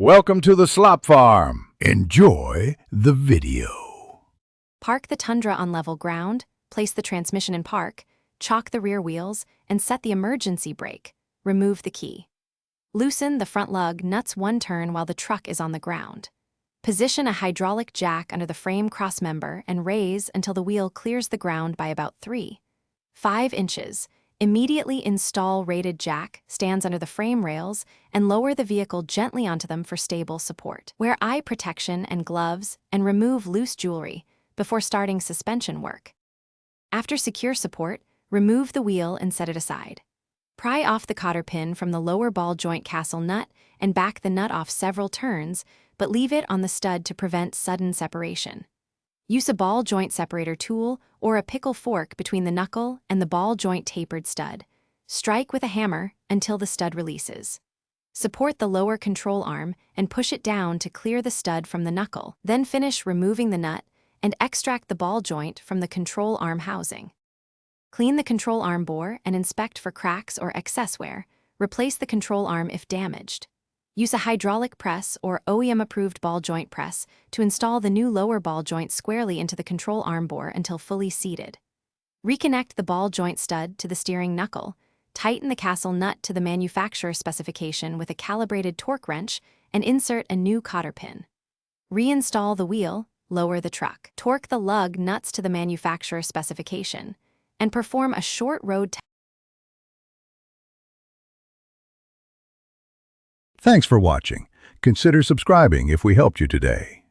Welcome to the Slop Farm. Enjoy the video. Park the Tundra on level ground, place the transmission in park, chock the rear wheels, and set the emergency brake. Remove the key. Loosen the front lug nuts one turn while the truck is on the ground. Position a hydraulic jack under the frame crossmember and raise until the wheel clears the ground by about 3.5 inches. Immediately install rated jack, stands under the frame rails, and lower the vehicle gently onto them for stable support. Wear eye protection and gloves and remove loose jewelry before starting suspension work. After secure support, remove the wheel and set it aside. Pry off the cotter pin from the lower ball joint castle nut and back the nut off several turns, but leave it on the stud to prevent sudden separation. Use a ball joint separator tool or a pickle fork between the knuckle and the ball joint tapered stud. Strike with a hammer until the stud releases. Support the lower control arm and push it down to clear the stud from the knuckle. Then finish removing the nut and extract the ball joint from the control arm housing. Clean the control arm bore and inspect for cracks or excess wear. Replace the control arm if damaged. Use a hydraulic press or OEM-approved ball joint press to install the new lower ball joint squarely into the control arm bore until fully seated. Reconnect the ball joint stud to the steering knuckle, tighten the castle nut to the manufacturer specification with a calibrated torque wrench, and insert a new cotter pin. Reinstall the wheel, lower the truck. Torque the lug nuts to the manufacturer specification, and perform a short road test. Thanks for watching. Consider subscribing if we helped you today.